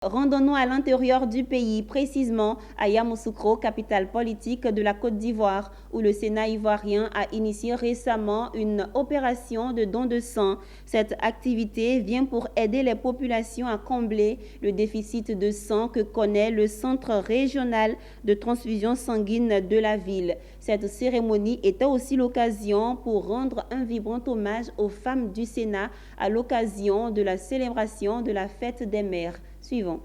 Rendons-nous à l'intérieur du pays, précisément à Yamoussoukro, capitale politique de la Côte d'Ivoire, où le Sénat ivoirien a initié récemment une opération de don de sang. Cette activité vient pour aider les populations à combler le déficit de sang que connaît le centre régional de transfusion sanguine de la ville. Cette cérémonie était aussi l'occasion pour rendre un vibrant hommage aux femmes du Sénat à l'occasion de la célébration de la fête des mères. Suivant.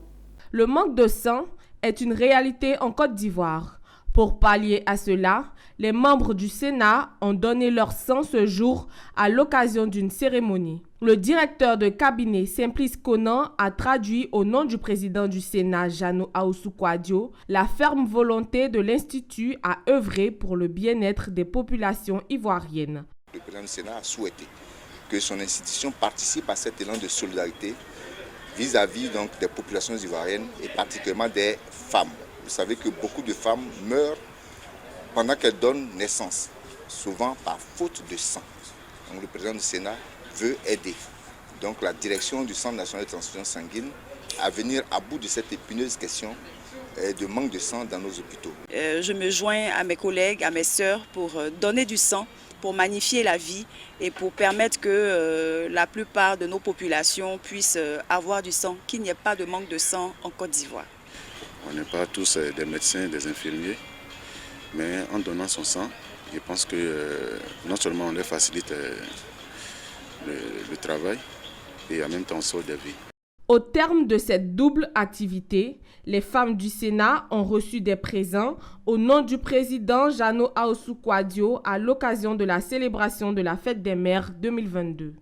Le manque de sang est une réalité en Côte d'Ivoire. Pour pallier à cela, les membres du Sénat ont donné leur sang ce jour à l'occasion d'une cérémonie. Le directeur de cabinet Simplice Conan a traduit au nom du président du Sénat, Jano Aoussou-Kouadio, la ferme volonté de l'Institut à œuvrer pour le bien-être des populations ivoiriennes. Le président du Sénat a souhaité que son institution participe à cet élan de solidarité vis-à-vis donc des populations ivoiriennes et particulièrement des femmes. Vous savez que beaucoup de femmes meurent pendant qu'elles donnent naissance, souvent par faute de sang. Donc le président du Sénat veut aider donc la direction du Centre national de transfusion sanguine à venir à bout de cette épineuse question de manque de sang dans nos hôpitaux. Je me joins à mes collègues, à mes sœurs pour donner du sang, pour magnifier la vie et pour permettre que la plupart de nos populations puissent avoir du sang, qu'il n'y ait pas de manque de sang en Côte d'Ivoire. On n'est pas tous des médecins, des infirmiers, mais en donnant son sang, je pense que non seulement on leur facilite le travail et en même temps on sauve des vies. Au terme de cette double activité, les femmes du Sénat ont reçu des présents au nom du président Jano Aoussou-Kouadio à l'occasion de la célébration de la Fête des Mères 2022.